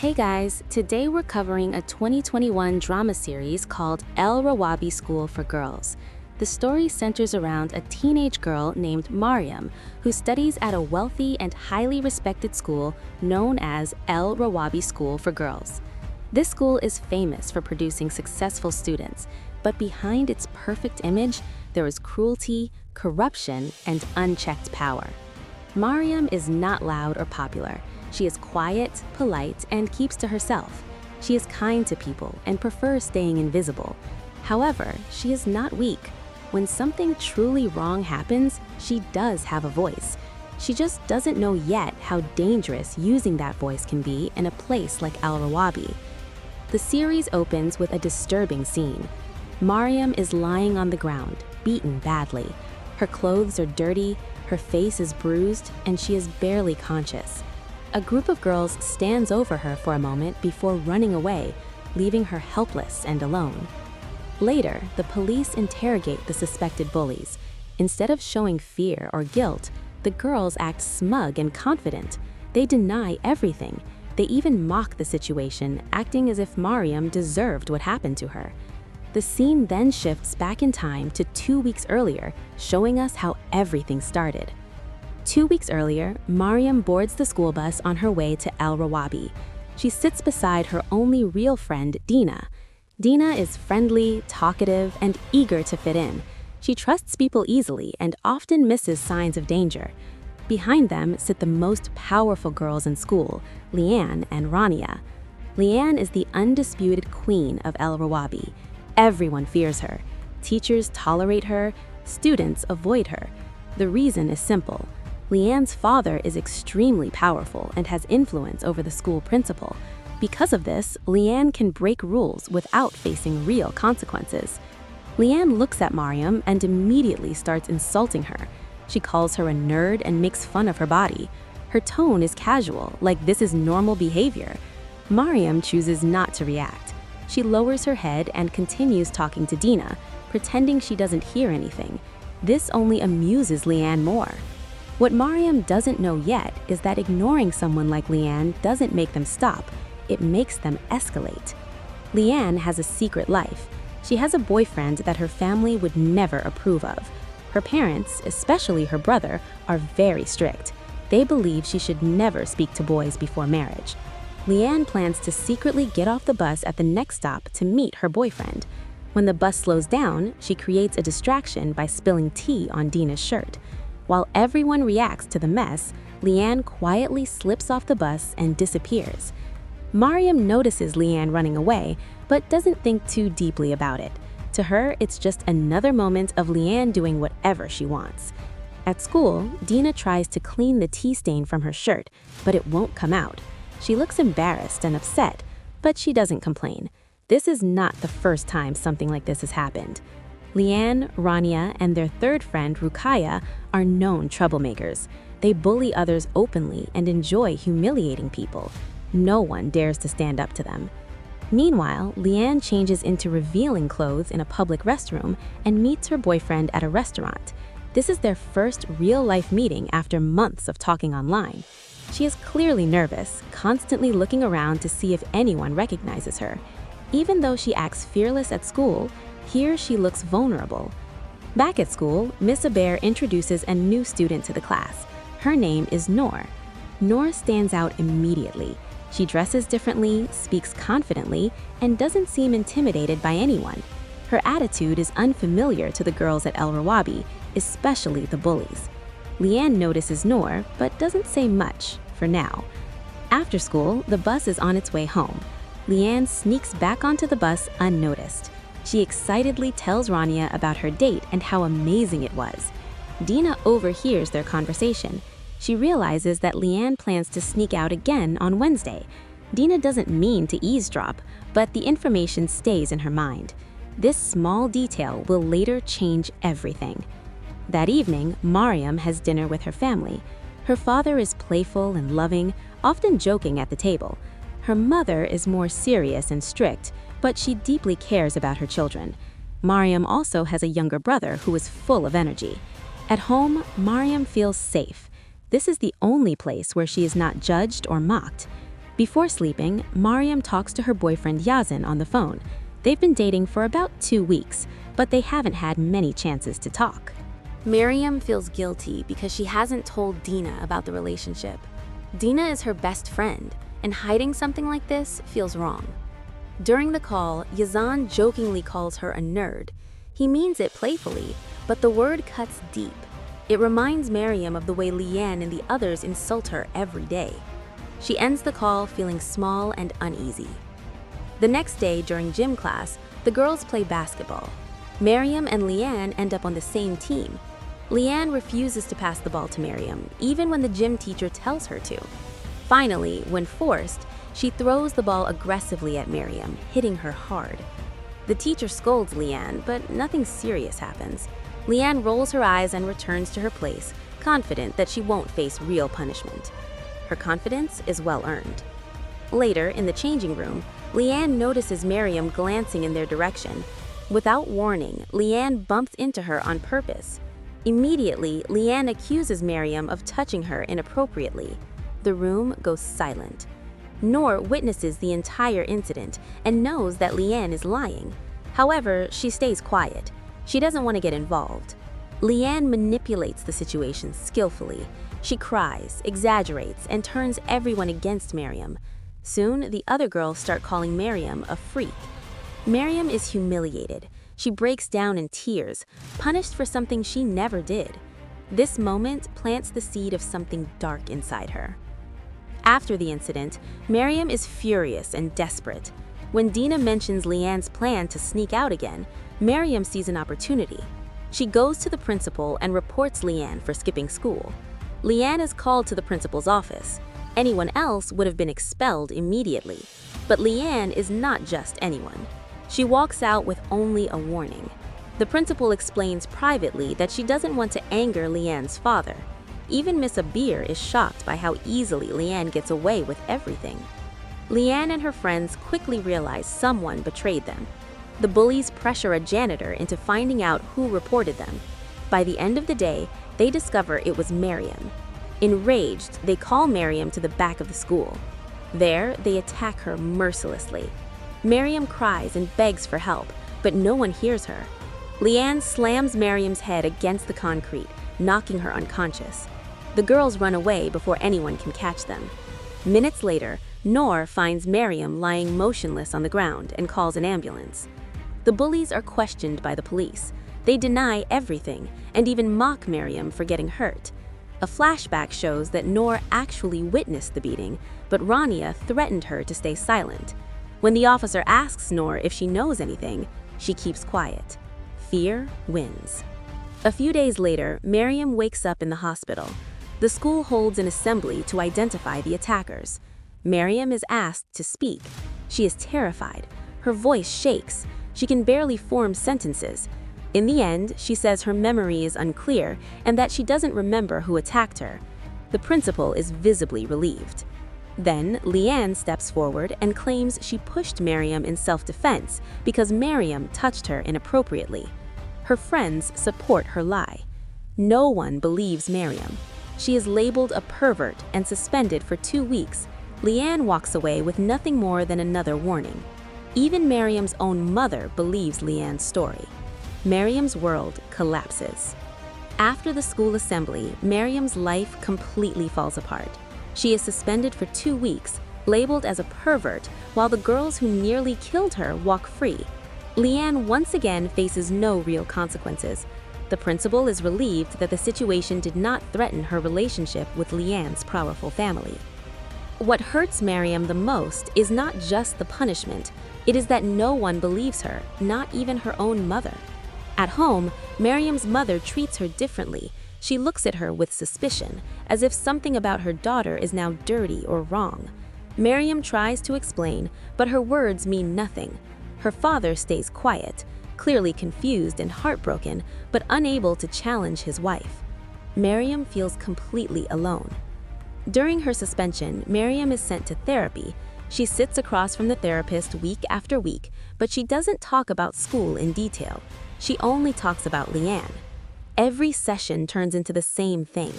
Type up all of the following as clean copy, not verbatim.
Hey guys, today we're covering a 2021 drama series called Rawabi School for Girls. The story centers around a teenage girl named Mariam who studies at a wealthy and highly respected school known as Rawabi School for Girls. This school is famous for producing successful students, but behind its perfect image, there is cruelty, corruption, and unchecked power. Mariam is not loud or popular. She is quiet, polite, and keeps to herself. She is kind to people and prefers staying invisible. However, she is not weak. When something truly wrong happens, she does have a voice. She just doesn't know yet how dangerous using that voice can be in a place like Rawabi. The series opens with a disturbing scene. Mariam is lying on the ground, beaten badly. Her clothes are dirty, her face is bruised, and she is barely conscious. A group of girls stands over her for a moment before running away, leaving her helpless and alone. Later, the police interrogate the suspected bullies. Instead of showing fear or guilt, the girls act smug and confident. They deny everything. They even mock the situation, acting as if Mariam deserved what happened to her. The scene then shifts back in time to 2 weeks earlier, showing us how everything started. 2 weeks earlier, Mariam boards the school bus on her way to Rawabi. She sits beside her only real friend, Dina. Dina is friendly, talkative, and eager to fit in. She trusts people easily and often misses signs of danger. Behind them sit the most powerful girls in school, Leanne and Rania. Leanne is the undisputed queen of Rawabi. Everyone fears her. Teachers tolerate her, students avoid her. The reason is simple. Leanne's father is extremely powerful and has influence over the school principal. Because of this, Leanne can break rules without facing real consequences. Leanne looks at Mariam and immediately starts insulting her. She calls her a nerd and makes fun of her body. Her tone is casual, like this is normal behavior. Mariam chooses not to react. She lowers her head and continues talking to Dina, pretending she doesn't hear anything. This only amuses Leanne more. What Mariam doesn't know yet is that ignoring someone like Leanne doesn't make them stop, it makes them escalate. Leanne has a secret life. She has a boyfriend that her family would never approve of. Her parents, especially her brother, are very strict. They believe she should never speak to boys before marriage. Leanne plans to secretly get off the bus at the next stop to meet her boyfriend. When the bus slows down, she creates a distraction by spilling tea on Dina's shirt. While everyone reacts to the mess, Leanne quietly slips off the bus and disappears. Mariam notices Leanne running away, but doesn't think too deeply about it. To her, it's just another moment of Leanne doing whatever she wants. At school, Dina tries to clean the tea stain from her shirt, but it won't come out. She looks embarrassed and upset, but she doesn't complain. This is not the first time something like this has happened. Leanne, Rania, and their third friend, Rukaya, are known troublemakers. They bully others openly and enjoy humiliating people. No one dares to stand up to them. Meanwhile, Leanne changes into revealing clothes in a public restroom and meets her boyfriend at a restaurant. This is their first real-life meeting after months of talking online. She is clearly nervous, constantly looking around to see if anyone recognizes her. Even though she acts fearless at school, here she looks vulnerable. Back at school, Miss Aber introduces a new student to the class. Her name is Noor. Noor stands out immediately. She dresses differently, speaks confidently, and doesn't seem intimidated by anyone. Her attitude is unfamiliar to the girls at Rawabi, especially the bullies. Leanne notices Noor, but doesn't say much, for now. After school, the bus is on its way home. Leanne sneaks back onto the bus unnoticed. She excitedly tells Rania about her date and how amazing it was. Dina overhears their conversation. She realizes that Leanne plans to sneak out again on Wednesday. Dina doesn't mean to eavesdrop, but the information stays in her mind. This small detail will later change everything. That evening, Mariam has dinner with her family. Her father is playful and loving, often joking at the table. Her mother is more serious and strict, but she deeply cares about her children. Mariam also has a younger brother who is full of energy. At home, Mariam feels safe. This is the only place where she is not judged or mocked. Before sleeping, Mariam talks to her boyfriend Yazin on the phone. They've been dating for about 2 weeks, but they haven't had many chances to talk. Mariam feels guilty because she hasn't told Dina about the relationship. Dina is her best friend, and hiding something like this feels wrong. During the call, Yazan jokingly calls her a nerd. He means it playfully, but the word cuts deep. It reminds Mariam of the way Leanne and the others insult her every day. She ends the call feeling small and uneasy. The next day during gym class, the girls play basketball. Mariam and Leanne end up on the same team. Leanne refuses to pass the ball to Mariam, even when the gym teacher tells her to. Finally, when forced, she throws the ball aggressively at Mariam, hitting her hard. The teacher scolds Leanne, but nothing serious happens. Leanne rolls her eyes and returns to her place, confident that she won't face real punishment. Her confidence is well earned. Later, in the changing room, Leanne notices Mariam glancing in their direction. Without warning, Leanne bumps into her on purpose. Immediately, Leanne accuses Mariam of touching her inappropriately. The room goes silent. Noor witnesses the entire incident and knows that Leanne is lying. However, she stays quiet. She doesn't want to get involved. Leanne manipulates the situation skillfully. She cries, exaggerates, and turns everyone against Mariam. Soon, the other girls start calling Mariam a freak. Mariam is humiliated. She breaks down in tears, punished for something she never did. This moment plants the seed of something dark inside her. After the incident, Mariam is furious and desperate. When Dina mentions Leanne's plan to sneak out again, Mariam sees an opportunity. She goes to the principal and reports Leanne for skipping school. Leanne is called to the principal's office. Anyone else would have been expelled immediately. But Leanne is not just anyone. She walks out with only a warning. The principal explains privately that she doesn't want to anger Leanne's father. Even Miss Abir is shocked by how easily Leanne gets away with everything. Leanne and her friends quickly realize someone betrayed them. The bullies pressure a janitor into finding out who reported them. By the end of the day, they discover it was Mariam. Enraged, they call Mariam to the back of the school. There, they attack her mercilessly. Mariam cries and begs for help, but no one hears her. Leanne slams Mariam's head against the concrete, knocking her unconscious. The girls run away before anyone can catch them. Minutes later, Noor finds Mariam lying motionless on the ground and calls an ambulance. The bullies are questioned by the police. They deny everything and even mock Mariam for getting hurt. A flashback shows that Noor actually witnessed the beating, but Rania threatened her to stay silent. When the officer asks Noor if she knows anything, she keeps quiet. Fear wins. A few days later, Mariam wakes up in the hospital. The school holds an assembly to identify the attackers. Mariam is asked to speak. She is terrified. Her voice shakes. She can barely form sentences. In the end, she says her memory is unclear and that she doesn't remember who attacked her. The principal is visibly relieved. Then, Leanne steps forward and claims she pushed Mariam in self-defense because Mariam touched her inappropriately. Her friends support her lie. No one believes Mariam. She is labeled a pervert and suspended for 2 weeks. Leanne walks away with nothing more than another warning. Even Mariam's own mother believes Leanne's story. Mariam's world collapses. After the school assembly, Mariam's life completely falls apart. She is suspended for 2 weeks, labeled as a pervert, while the girls who nearly killed her walk free. Leanne once again faces no real consequences. The principal is relieved that the situation did not threaten her relationship with Leanne's powerful family. What hurts Mariam the most is not just the punishment, it is that no one believes her, not even her own mother. At home, Mariam's mother treats her differently. She looks at her with suspicion, as if something about her daughter is now dirty or wrong. Mariam tries to explain, but her words mean nothing. Her father stays quiet, clearly confused and heartbroken, but unable to challenge his wife. Mariam feels completely alone. During her suspension, Mariam is sent to therapy. She sits across from the therapist week after week, but she doesn't talk about school in detail. She only talks about Leanne. Every session turns into the same thing.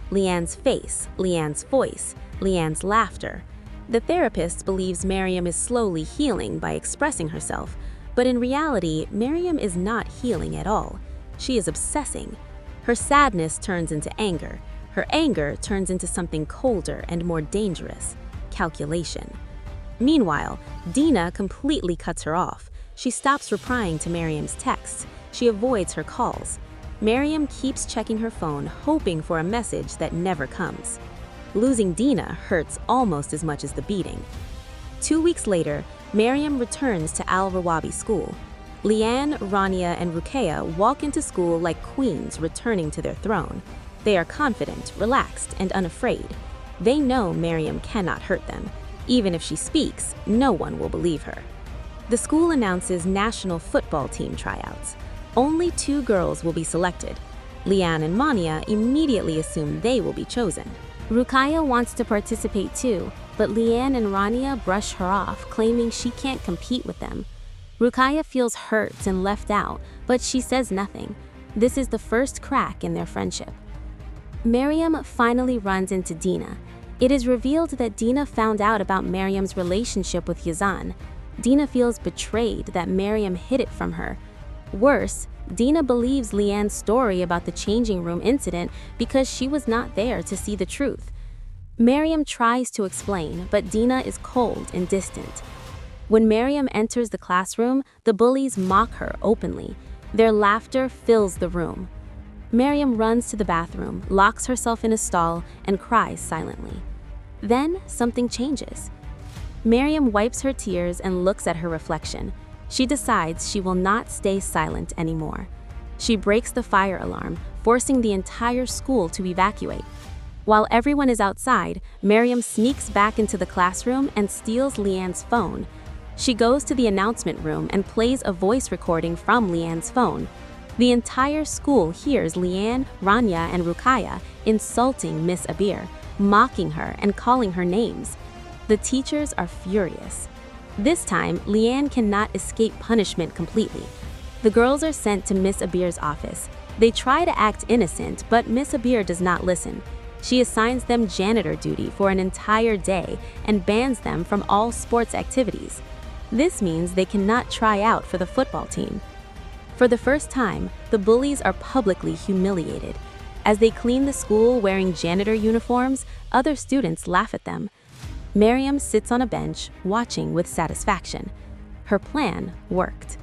Leanne's face, Leanne's voice, Leanne's laughter. The therapist believes Mariam is slowly healing by expressing herself, but in reality, Mariam is not healing at all. She is obsessing. Her sadness turns into anger. Her anger turns into something colder and more dangerous: calculation. Meanwhile, Dina completely cuts her off. She stops replying to Mariam's texts. She avoids her calls. Mariam keeps checking her phone, hoping for a message that never comes. Losing Dina hurts almost as much as the beating. 2 weeks later, Mariam returns to Al-Rawabi School. Leanne, Rania, and Rukaya walk into school like queens returning to their throne. They are confident, relaxed, and unafraid. They know Mariam cannot hurt them. Even if she speaks, no one will believe her. The school announces national football team tryouts. Only 2 girls will be selected. Leanne and Mania immediately assume they will be chosen. Rukaya wants to participate too, but Leanne and Rania brush her off, claiming she can't compete with them. Rukaya feels hurt and left out, but she says nothing. This is the first crack in their friendship. Mariam finally runs into Dina. It is revealed that Dina found out about Mariam's relationship with Yazan. Dina feels betrayed that Mariam hid it from her. Worse, Dina believes Leanne's story about the changing room incident because she was not there to see the truth. Mariam tries to explain, but Dina is cold and distant. When Mariam enters the classroom, the bullies mock her openly. Their laughter fills the room. Mariam runs to the bathroom, locks herself in a stall, and cries silently. Then something changes. Mariam wipes her tears and looks at her reflection. She decides she will not stay silent anymore. She breaks the fire alarm, forcing the entire school to evacuate. While everyone is outside, Mariam sneaks back into the classroom and steals Leanne's phone. She goes to the announcement room and plays a voice recording from Leanne's phone. The entire school hears Leanne, Rania, and Rukaya insulting Miss Abir, mocking her and calling her names. The teachers are furious. This time, Leanne cannot escape punishment completely. The girls are sent to Miss Abir's office. They try to act innocent, but Miss Abir does not listen. She assigns them janitor duty for an entire day and bans them from all sports activities. This means they cannot try out for the football team. For the first time, the bullies are publicly humiliated. As they clean the school wearing janitor uniforms, other students laugh at them. Mariam sits on a bench, watching with satisfaction. Her plan worked.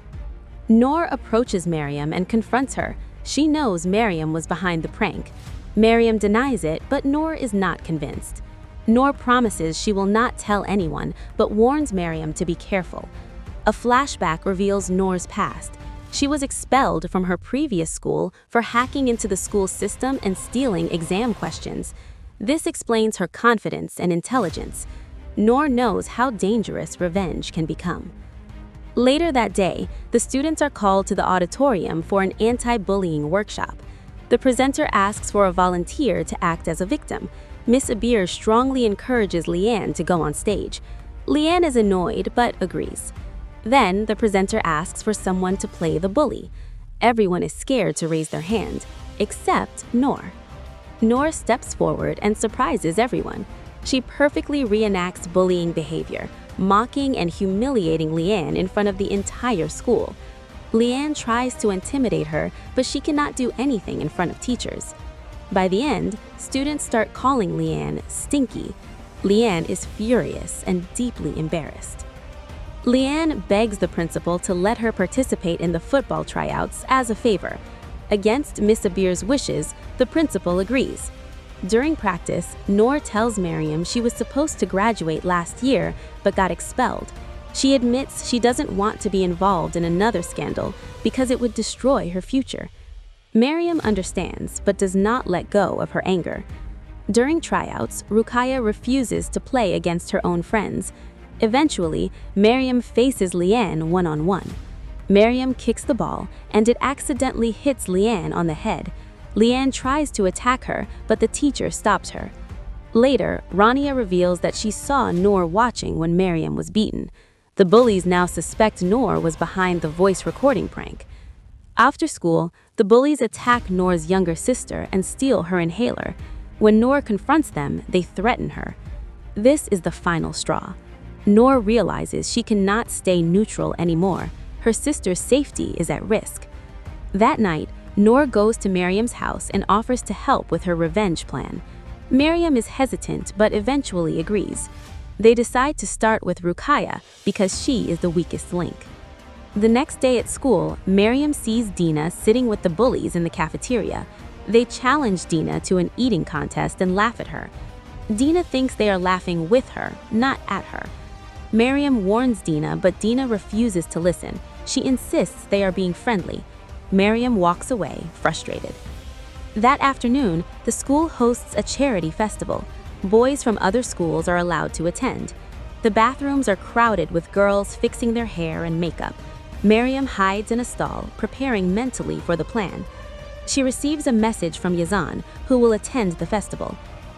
Noor approaches Mariam and confronts her. She knows Mariam was behind the prank. Mariam denies it, but Noor is not convinced. Noor promises she will not tell anyone, but warns Mariam to be careful. A flashback reveals Noor's past. She was expelled from her previous school for hacking into the school system and stealing exam questions. This explains her confidence and intelligence. Noor knows how dangerous revenge can become. Later that day, the students are called to the auditorium for an anti-bullying workshop. The presenter asks for a volunteer to act as a victim. Miss Abir strongly encourages Leanne to go on stage. Leanne is annoyed but agrees. Then the presenter asks for someone to play the bully. Everyone is scared to raise their hand, except Noor. Noor steps forward and surprises everyone. She perfectly reenacts bullying behavior, mocking and humiliating Leanne in front of the entire school. Leanne tries to intimidate her, but she cannot do anything in front of teachers. By the end, students start calling Leanne stinky. Leanne is furious and deeply embarrassed. Leanne begs the principal to let her participate in the football tryouts as a favor. Against Miss Abir's wishes, the principal agrees. During practice, Noor tells Mariam she was supposed to graduate last year but got expelled. She admits she doesn't want to be involved in another scandal because it would destroy her future. Mariam understands but does not let go of her anger. During tryouts, Rukaya refuses to play against her own friends. Eventually, Mariam faces Leanne one-on-one. Mariam kicks the ball, and it accidentally hits Leanne on the head. Leanne tries to attack her, but the teacher stops her. Later, Rania reveals that she saw Noor watching when Mariam was beaten. The bullies now suspect Noor was behind the voice recording prank. After school, the bullies attack Noor's younger sister and steal her inhaler. When Noor confronts them, they threaten her. This is the final straw. Noor realizes she cannot stay neutral anymore. Her sister's safety is at risk. That night, Noor goes to Mariam's house and offers to help with her revenge plan. Mariam is hesitant but eventually agrees. They decide to start with Rukaya because she is the weakest link. The next day at school, Mariam sees Dina sitting with the bullies in the cafeteria. They challenge Dina to an eating contest and laugh at her. Dina thinks they are laughing with her, not at her. Mariam warns Dina, but Dina refuses to listen. She insists they are being friendly. Mariam walks away, frustrated. That afternoon, the school hosts a charity festival. Boys from other schools are allowed to attend. The bathrooms are crowded with girls fixing their hair and makeup. Mariam hides in a stall, preparing mentally for the plan. She receives a message from Yazan, who will attend the festival.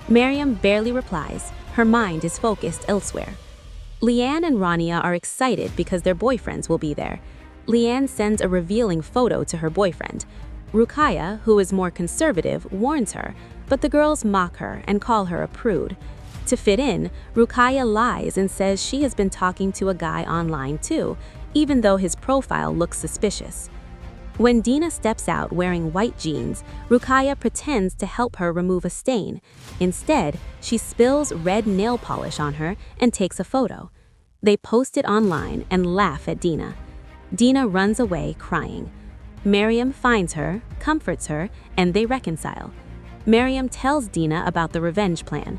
Mariam barely replies. Her mind is focused elsewhere. Leanne and Rania are excited because their boyfriends will be there. Leanne sends a revealing photo to her boyfriend. Rukaya, who is more conservative, warns her, but the girls mock her and call her a prude. To fit in, Rukaya lies and says she has been talking to a guy online too, even though his profile looks suspicious. When Dina steps out wearing white jeans, Rukaya pretends to help her remove a stain. Instead, she spills red nail polish on her and takes a photo. They post it online and laugh at Dina. Dina runs away crying. Mariam finds her, comforts her, and they reconcile. Mariam tells Dina about the revenge plan.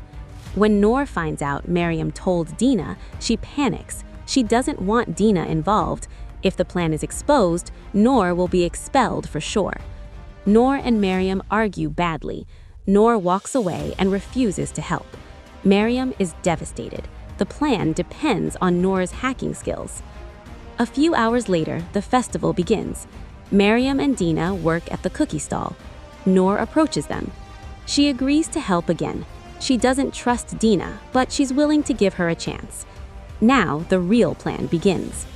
When Noor finds out Mariam told Dina, she panics. She doesn't want Dina involved. If the plan is exposed, Noor will be expelled for sure. Noor and Mariam argue badly. Noor walks away and refuses to help. Mariam is devastated. The plan depends on Noor's hacking skills. A few hours later, the festival begins. Mariam and Dina work at the cookie stall. Noor approaches them. She agrees to help again. She doesn't trust Dina, but she's willing to give her a chance. Now, the real plan begins.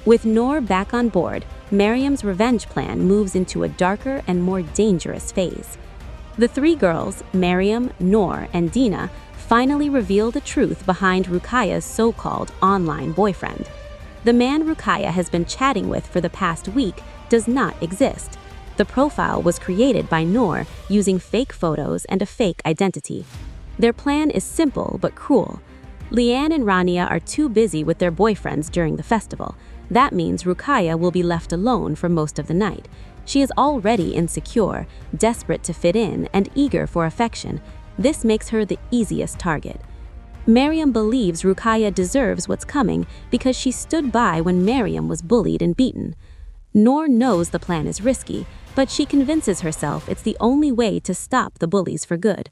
With Noor back on board, Mariam's revenge plan moves into a darker and more dangerous phase. The three girls, Mariam, Noor, and Dina, finally reveal the truth behind Rukaya's so-called online boyfriend. The man Rukaya has been chatting with for the past week does not exist. The profile was created by Noor using fake photos and a fake identity. Their plan is simple but cruel. Leanne and Rania are too busy with their boyfriends during the festival. That means Rukaya will be left alone for most of the night. She is already insecure, desperate to fit in, and eager for affection. This makes her the easiest target. Mariam believes Rukaya deserves what's coming because she stood by when Mariam was bullied and beaten. Noor knows the plan is risky, but she convinces herself it's the only way to stop the bullies for good.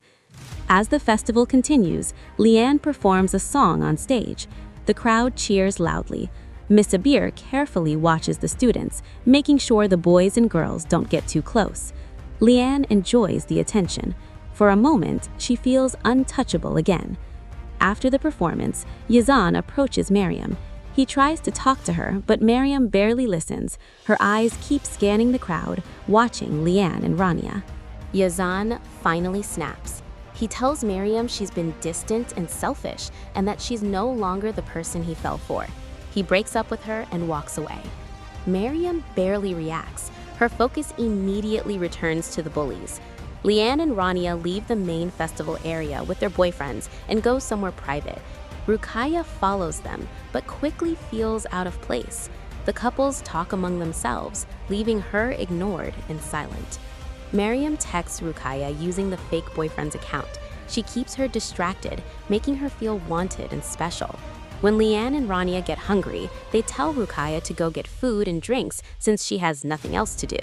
As the festival continues, Leanne performs a song on stage. The crowd cheers loudly. Miss Abir carefully watches the students, making sure the boys and girls don't get too close. Leanne enjoys the attention. For a moment, she feels untouchable again. After the performance, Yazan approaches Mariam. He tries to talk to her, but Mariam barely listens. Her eyes keep scanning the crowd, watching Leanne and Rania. Yazan finally snaps. He tells Mariam she's been distant and selfish, and that she's no longer the person he fell for. He breaks up with her and walks away. Mariam barely reacts. Her focus immediately returns to the bullies. Leanne and Rania leave the main festival area with their boyfriends and go somewhere private. Rukaya follows them, but quickly feels out of place. The couples talk among themselves, leaving her ignored and silent. Mariam texts Rukaya using the fake boyfriend's account. She keeps her distracted, making her feel wanted and special. When Leanne and Rania get hungry, they tell Rukaya to go get food and drinks since she has nothing else to do.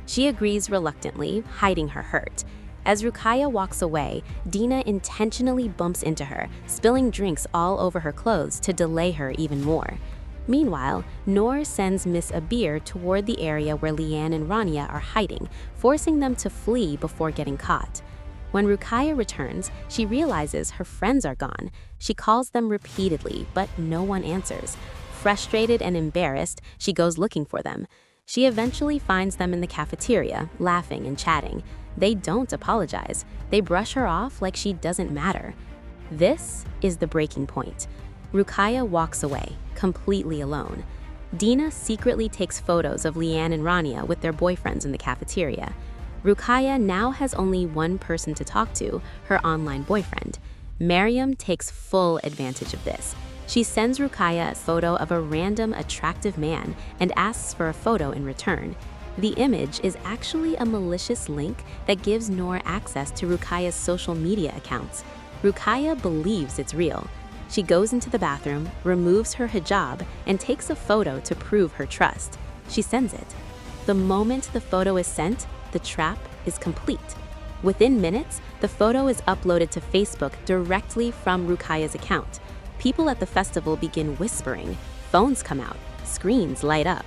She agrees reluctantly, hiding her hurt. As Rukaya walks away, Dina intentionally bumps into her, spilling drinks all over her clothes to delay her even more. Meanwhile, Noor sends Miss Abir toward the area where Leanne and Rania are hiding, forcing them to flee before getting caught. When Rukaya returns, she realizes her friends are gone. She calls them repeatedly, but no one answers. Frustrated and embarrassed, she goes looking for them. She eventually finds them in the cafeteria, laughing and chatting. They don't apologize. They brush her off like she doesn't matter. This is the breaking point. Rukaya walks away, completely alone. Dina secretly takes photos of Leanne and Rania with their boyfriends in the cafeteria. Rukaya now has only one person to talk to, her online boyfriend. Mariam takes full advantage of this. She sends Rukaya a photo of a random attractive man and asks for a photo in return. The image is actually a malicious link that gives Noor access to Rukaya's social media accounts. Rukaya believes it's real. She goes into the bathroom, removes her hijab, and takes a photo to prove her trust. She sends it. The moment the photo is sent, the trap is complete. Within minutes, the photo is uploaded to Facebook directly from Rukaya's account. People at the festival begin whispering. Phones come out. Screens light up.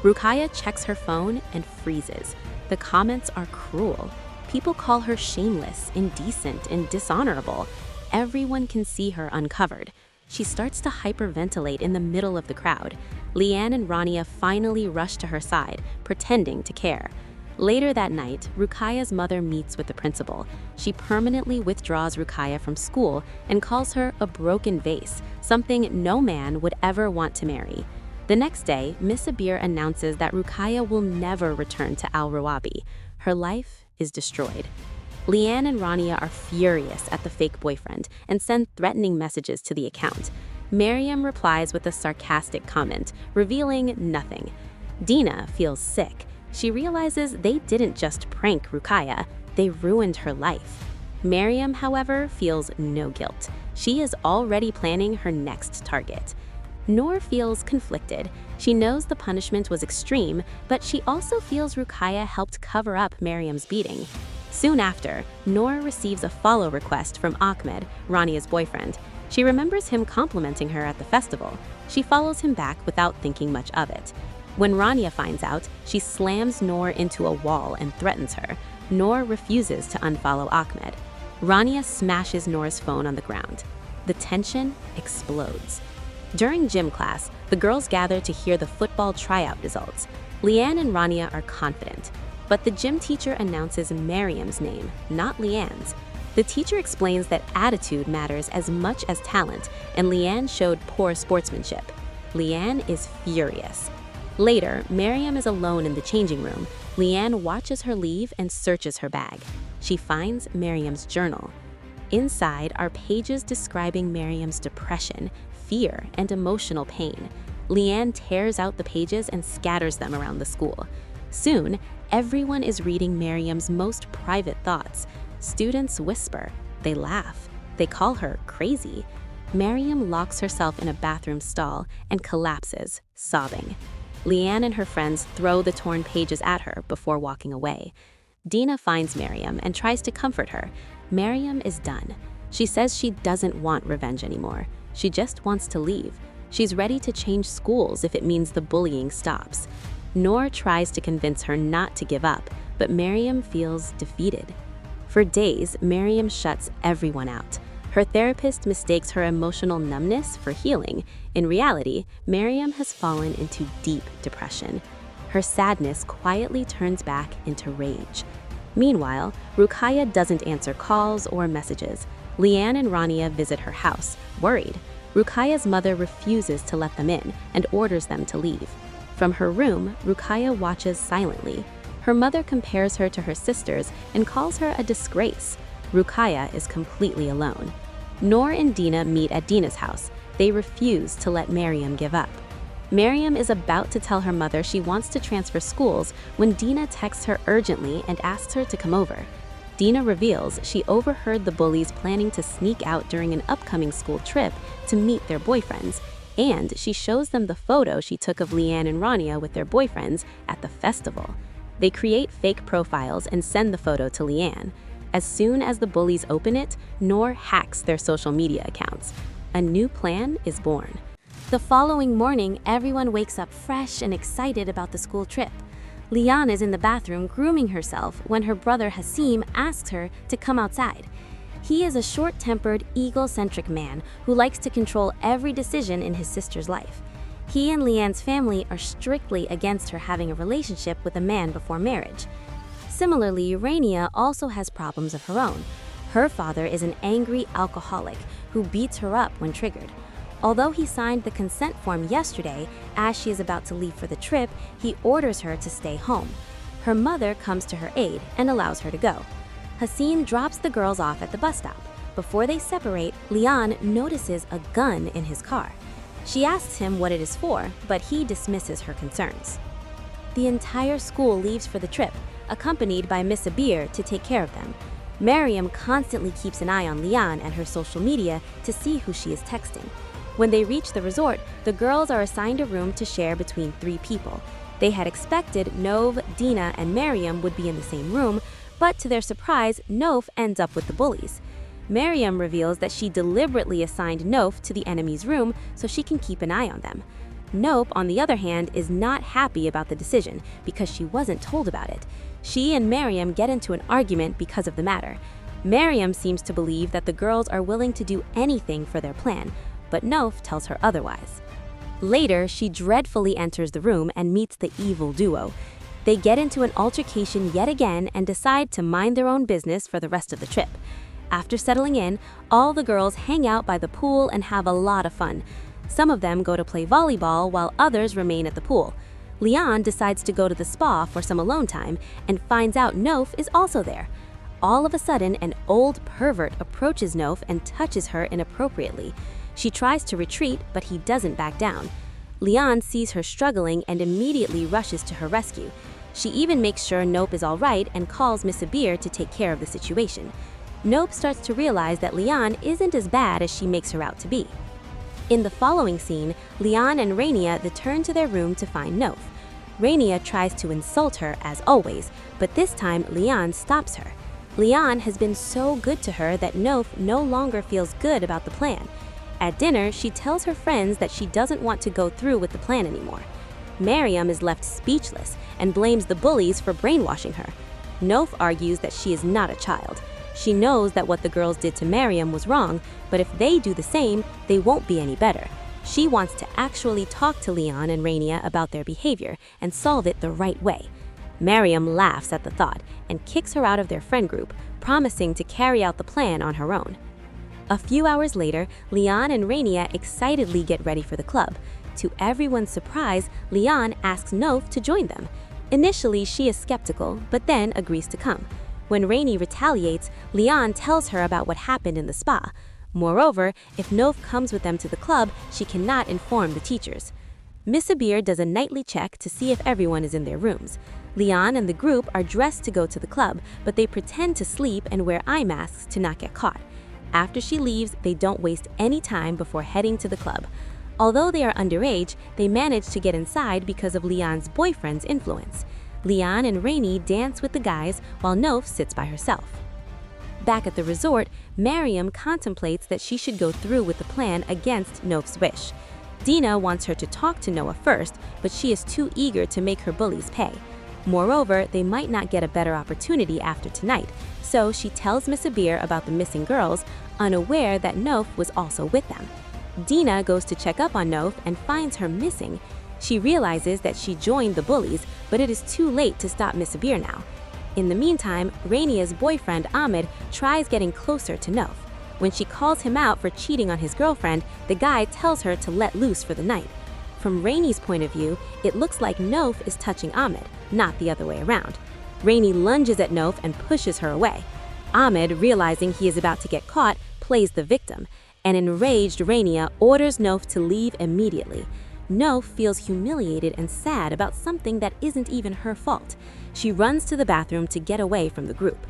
Rukaya checks her phone and freezes. The comments are cruel. People call her shameless, indecent, and dishonorable. Everyone can see her uncovered. She starts to hyperventilate in the middle of the crowd. Leanne and Rania finally rush to her side, pretending to care. Later that night, Rukaya's mother meets with the principal. She permanently withdraws Rukaya from school and calls her a broken vase, something no man would ever want to marry. The next day, Miss Abir announces that Rukaya will never return to Al-Rawabi. Her life is destroyed. Leanne and Rania are furious at the fake boyfriend and send threatening messages to the account. Mariam replies with a sarcastic comment, revealing nothing. Dina feels sick. She realizes they didn't just prank Rukaya, they ruined her life. Mariam, however, feels no guilt. She is already planning her next target. Noor feels conflicted. She knows the punishment was extreme, but she also feels Rukaya helped cover up Mariam's beating. Soon after, Noor receives a follow request from Ahmed, Rania's boyfriend. She remembers him complimenting her at the festival. She follows him back without thinking much of it. When Rania finds out, she slams Noor into a wall and threatens her. Noor refuses to unfollow Ahmed. Rania smashes Noor's phone on the ground. The tension explodes. During gym class, the girls gather to hear the football tryout results. Leanne and Rania are confident, but the gym teacher announces Mariam's name, not Leanne's. The teacher explains that attitude matters as much as talent, and Leanne showed poor sportsmanship. Leanne is furious. Later, Mariam is alone in the changing room. Leanne watches her leave and searches her bag. She finds Mariam's journal. Inside are pages describing Mariam's depression, fear, and emotional pain. Leanne tears out the pages and scatters them around the school. Soon, everyone is reading Mariam's most private thoughts. Students whisper, they laugh, they call her crazy. Mariam locks herself in a bathroom stall and collapses, sobbing. Leanne and her friends throw the torn pages at her before walking away. Dina finds Mariam and tries to comfort her. Mariam is done. She says she doesn't want revenge anymore. She just wants to leave. She's ready to change schools if it means the bullying stops. Noor tries to convince her not to give up, but Mariam feels defeated. For days, Mariam shuts everyone out. Her therapist mistakes her emotional numbness for healing. In reality, Mariam has fallen into deep depression. Her sadness quietly turns back into rage. Meanwhile, Rukaya doesn't answer calls or messages. Leanne and Rania visit her house, worried. Rukaya's mother refuses to let them in and orders them to leave. From her room, Rukaya watches silently. Her mother compares her to her sisters and calls her a disgrace. Rukaya is completely alone. Noor and Dina meet at Dina's house. They refuse to let Mariam give up. Mariam is about to tell her mother she wants to transfer schools when Dina texts her urgently and asks her to come over. Dina reveals she overheard the bullies planning to sneak out during an upcoming school trip to meet their boyfriends, and she shows them the photo she took of Leanne and Rania with their boyfriends at the festival. They create fake profiles and send the photo to Leanne. As soon as the bullies open it, Noor hacks their social media accounts. A new plan is born. The following morning, everyone wakes up fresh and excited about the school trip. Leanne is in the bathroom grooming herself when her brother Hassim asks her to come outside. He is a short-tempered, egocentric man who likes to control every decision in his sister's life. He and Leanne's family are strictly against her having a relationship with a man before marriage. Similarly, Rania also has problems of her own. Her father is an angry alcoholic who beats her up when triggered. Although he signed the consent form yesterday, as she is about to leave for the trip, he orders her to stay home. Her mother comes to her aid and allows her to go. Haseen drops the girls off at the bus stop. Before they separate, Leon notices a gun in his car. She asks him what it is for, but he dismisses her concerns. The entire school leaves for the trip, accompanied by Miss Abir to take care of them. Mariam constantly keeps an eye on Leon and her social media to see who she is texting. When they reach the resort, the girls are assigned a room to share between 3 people. They had expected Nov, Dina, and Mariam would be in the same room, but to their surprise, Nov ends up with the bullies. Mariam reveals that she deliberately assigned Nov to the enemy's room so she can keep an eye on them. Nov, on the other hand, is not happy about the decision because she wasn't told about it. She and Mariam get into an argument because of the matter. Mariam seems to believe that the girls are willing to do anything for their plan, but Nov tells her otherwise. Later, she dreadfully enters the room and meets the evil duo. They get into an altercation yet again and decide to mind their own business for the rest of the trip. After settling in, all the girls hang out by the pool and have a lot of fun. Some of them go to play volleyball while others remain at the pool. Leon decides to go to the spa for some alone time and finds out Nov is also there. All of a sudden, an old pervert approaches Nov and touches her inappropriately. She tries to retreat, but he doesn't back down. Leon sees her struggling and immediately rushes to her rescue. She even makes sure Nope is all right and calls Miss Abir to take care of the situation. Nope starts to realize that Leon isn't as bad as she makes her out to be. In the following scene, Leon and Rania return to their room to find Nope. Rania tries to insult her as always, but this time Leon stops her. Leon has been so good to her that Nope no longer feels good about the plan. At dinner, she tells her friends that she doesn't want to go through with the plan anymore. Mariam is left speechless and blames the bullies for brainwashing her. Nope argues that she is not a child. She knows that what the girls did to Mariam was wrong, but if they do the same, they won't be any better. She wants to actually talk to Leon and Rania about their behavior and solve it the right way. Mariam laughs at the thought and kicks her out of their friend group, promising to carry out the plan on her own. A few hours later, Leon and Rania excitedly get ready for the club. To everyone's surprise, Leon asks Nope to join them. Initially, she is skeptical, but then agrees to come. When Rainy retaliates, Leon tells her about what happened in the spa. Moreover, if Nope comes with them to the club, she cannot inform the teachers. Miss Abir does a nightly check to see if everyone is in their rooms. Leon and the group are dressed to go to the club, but they pretend to sleep and wear eye masks to not get caught. After she leaves, they don't waste any time before heading to the club. Although they are underage, they manage to get inside because of Leon's boyfriend's influence. Leon and Rainy dance with the guys while Nope sits by herself. Back at the resort, Mariam contemplates that she should go through with the plan against Nope's wish. Dina wants her to talk to Noah first, but she is too eager to make her bullies pay. Moreover, they might not get a better opportunity after tonight, so she tells Miss Abir about the missing girls, unaware that Nope was also with them. Dina goes to check up on Nope and finds her missing. She realizes that she joined the bullies, but it is too late to stop Miss Abir now. In the meantime, Rania's boyfriend Ahmed tries getting closer to Nope. When she calls him out for cheating on his girlfriend, the guy tells her to let loose for the night. From Rainy's point of view, it looks like Nope is touching Ahmed, not the other way around. Rainy lunges at Nope and pushes her away. Ahmed, realizing he is about to get caught, plays the victim. An enraged Rania orders Nope to leave immediately. Nope feels humiliated and sad about something that isn't even her fault. She runs to the bathroom to get away from the group.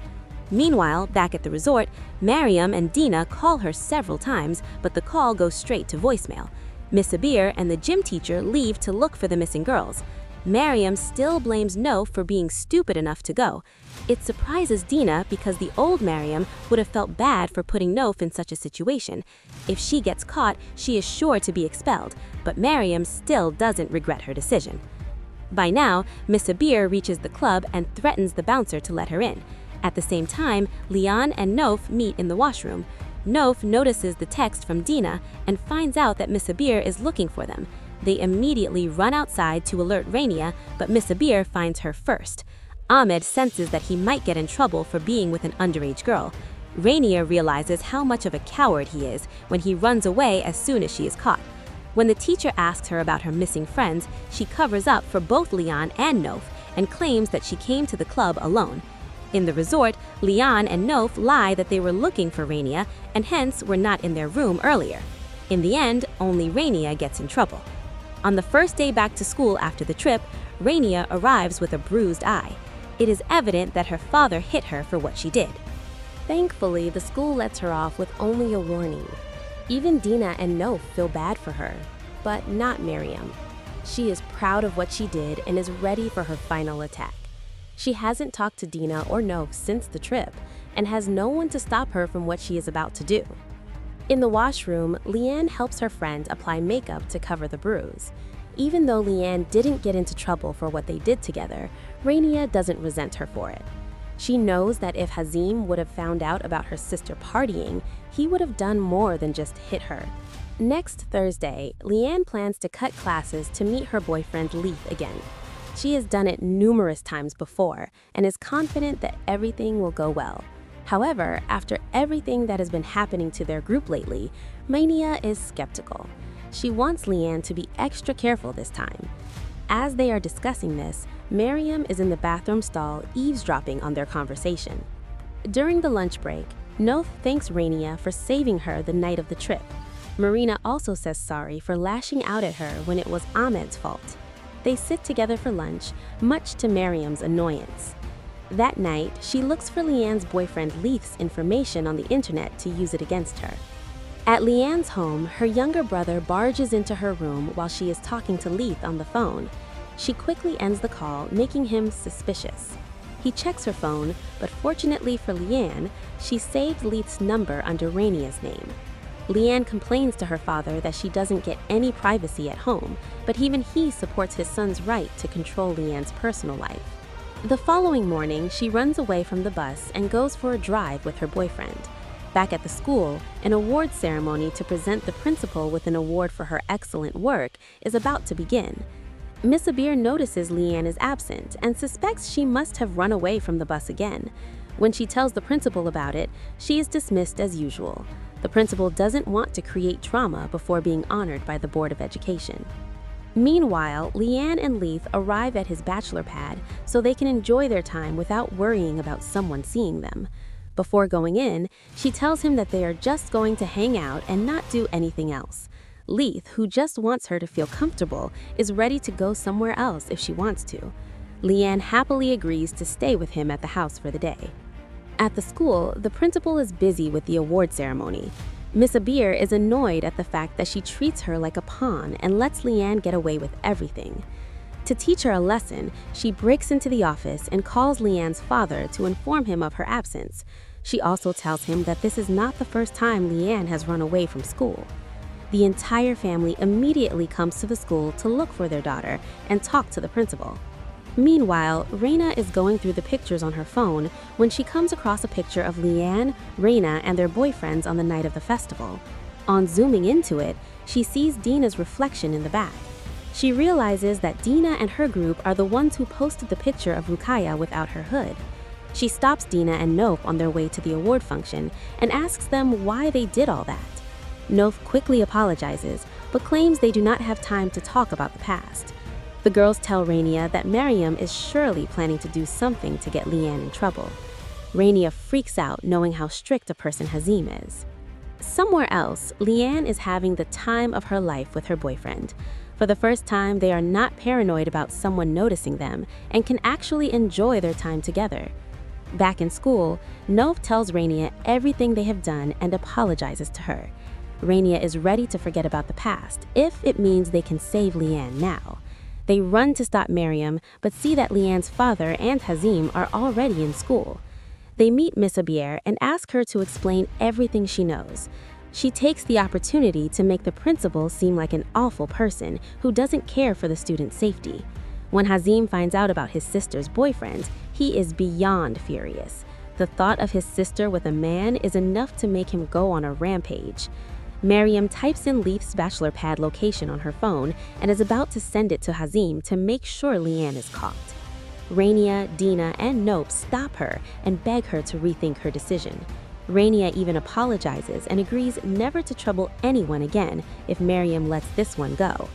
Meanwhile, back at the resort, Mariam and Dina call her several times, but the call goes straight to voicemail. Miss Abir and the gym teacher leave to look for the missing girls. Mariam still blames Nope for being stupid enough to go. It surprises Dina because the old Mariam would have felt bad for putting Nope in such a situation. If she gets caught, she is sure to be expelled, but Mariam still doesn't regret her decision. By now, Miss Abir reaches the club and threatens the bouncer to let her in. At the same time, Leon and Nope meet in the washroom. Nope notices the text from Dina and finds out that Miss Abir is looking for them. They immediately run outside to alert Rania, but Miss Abir finds her first. Ahmed senses that he might get in trouble for being with an underage girl. Rainier realizes how much of a coward he is when he runs away as soon as she is caught. When the teacher asks her about her missing friends, she covers up for both Leon and Nof and claims that she came to the club alone. In the resort, Leon and Nof lie that they were looking for Rainier and hence were not in their room earlier. In the end, only Rainier gets in trouble. On the first day back to school after the trip, Rainier arrives with a bruised eye. It is evident that her father hit her for what she did. Thankfully, the school lets her off with only a warning. Even Dina and Nof feel bad for her, but not Mariam. She is proud of what she did and is ready for her final attack. She hasn't talked to Dina or Nof since the trip and has no one to stop her from what she is about to do. In the washroom, Leanne helps her friend apply makeup to cover the bruise. Even though Leanne didn't get into trouble for what they did together, Rainier doesn't resent her for it. She knows that if Hazim would have found out about her sister partying, he would have done more than just hit her. Next Thursday, Leanne plans to cut classes to meet her boyfriend Leith again. She has done it numerous times before and is confident that everything will go well. However, after everything that has been happening to their group lately, Mania is skeptical. She wants Leanne to be extra careful this time. As they are discussing this, Mariam is in the bathroom stall eavesdropping on their conversation. During the lunch break, Nof thanks Rainier for saving her the night of the trip. Marina also says sorry for lashing out at her when it was Ahmed's fault. They sit together for lunch, much to Mariam's annoyance. That night, she looks for Leanne's boyfriend Leith's information on the internet to use it against her. At Leanne's home, her younger brother barges into her room while she is talking to Leith on the phone. She quickly ends the call, making him suspicious. He checks her phone, but fortunately for Leanne, she saved Leith's number under Rainier's name. Leanne complains to her father that she doesn't get any privacy at home, but even he supports his son's right to control Leanne's personal life. The following morning, she runs away from the bus and goes for a drive with her boyfriend. Back at the school, an awards ceremony to present the principal with an award for her excellent work is about to begin. Miss Abir notices Leanne is absent and suspects she must have run away from the bus again. When she tells the principal about it, she is dismissed as usual. The principal doesn't want to create drama before being honored by the Board of Education. Meanwhile, Leanne and Leith arrive at his bachelor pad so they can enjoy their time without worrying about someone seeing them. Before going in, she tells him that they are just going to hang out and not do anything else. Leith, who just wants her to feel comfortable, is ready to go somewhere else if she wants to. Leanne happily agrees to stay with him at the house for the day. At the school, the principal is busy with the award ceremony. Miss Abir is annoyed at the fact that she treats her like a pawn and lets Leanne get away with everything. To teach her a lesson, she breaks into the office and calls Leanne's father to inform him of her absence. She also tells him that this is not the first time Leanne has run away from school. The entire family immediately comes to the school to look for their daughter and talk to the principal. Meanwhile, Raina is going through the pictures on her phone when she comes across a picture of Leanne, Raina, and their boyfriends on the night of the festival. On zooming into it, she sees Dina's reflection in the back. She realizes that Dina and her group are the ones who posted the picture of Rukaya without her hood. She stops Dina and Nof on their way to the award function and asks them why they did all that. Nof quickly apologizes, but claims they do not have time to talk about the past. The girls tell Rainier that Mariam is surely planning to do something to get Leanne in trouble. Rainier freaks out knowing how strict a person Hazim is. Somewhere else, Leanne is having the time of her life with her boyfriend. For the first time, they are not paranoid about someone noticing them and can actually enjoy their time together. Back in school, Nof tells Rainier everything they have done and apologizes to her. Rainier is ready to forget about the past if it means they can save Leanne now. They run to stop Mariam, but see that Leanne's father and Hazim are already in school. They meet Miss Abir and ask her to explain everything she knows. She takes the opportunity to make the principal seem like an awful person who doesn't care for the student's safety. When Hazim finds out about his sister's boyfriend, he is beyond furious. The thought of his sister with a man is enough to make him go on a rampage. Mariam types in Leith's bachelor pad location on her phone and is about to send it to Hazim to make sure Leanne is caught. Rainier, Dina, and Nope stop her and beg her to rethink her decision. Rainier even apologizes and agrees never to trouble anyone again if Mariam lets this one go.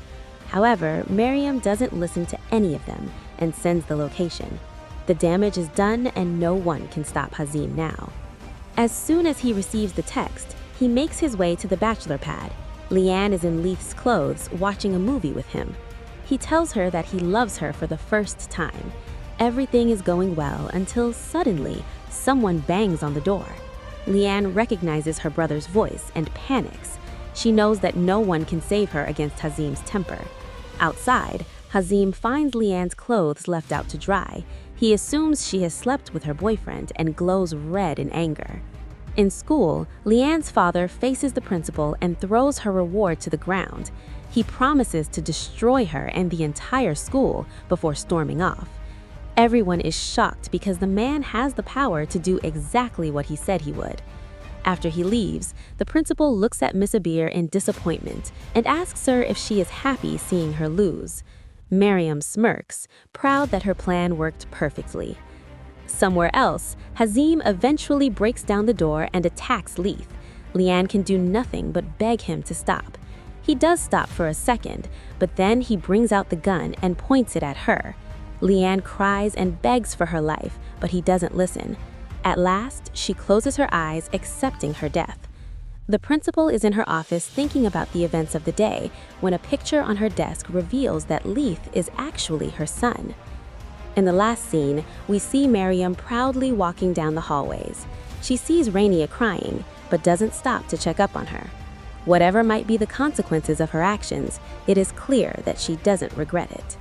However, Mariam doesn't listen to any of them and sends the location. The damage is done and no one can stop Hazim now. As soon as he receives the text, he makes his way to the bachelor pad. Leanne is in Leith's clothes watching a movie with him. He tells her that he loves her for the first time. Everything is going well until suddenly someone bangs on the door. Leanne recognizes her brother's voice and panics. She knows that no one can save her against Hazim's temper. Outside, Hazim finds Leanne's clothes left out to dry. He assumes she has slept with her boyfriend and glows red in anger. In school, Leanne's father faces the principal and throws her reward to the ground. He promises to destroy her and the entire school before storming off. Everyone is shocked because the man has the power to do exactly what he said he would. After he leaves, the principal looks at Miss Abir in disappointment and asks her if she is happy seeing her lose. Mariam smirks, proud that her plan worked perfectly. Somewhere else, Hazim eventually breaks down the door and attacks Leith. Leanne can do nothing but beg him to stop. He does stop for a second, but then he brings out the gun and points it at her. Leanne cries and begs for her life, but he doesn't listen. At last, she closes her eyes, accepting her death. The principal is in her office thinking about the events of the day when a picture on her desk reveals that Leith is actually her son. In the last scene, we see Mariam proudly walking down the hallways. She sees Rainier crying, but doesn't stop to check up on her. Whatever might be the consequences of her actions, it is clear that she doesn't regret it.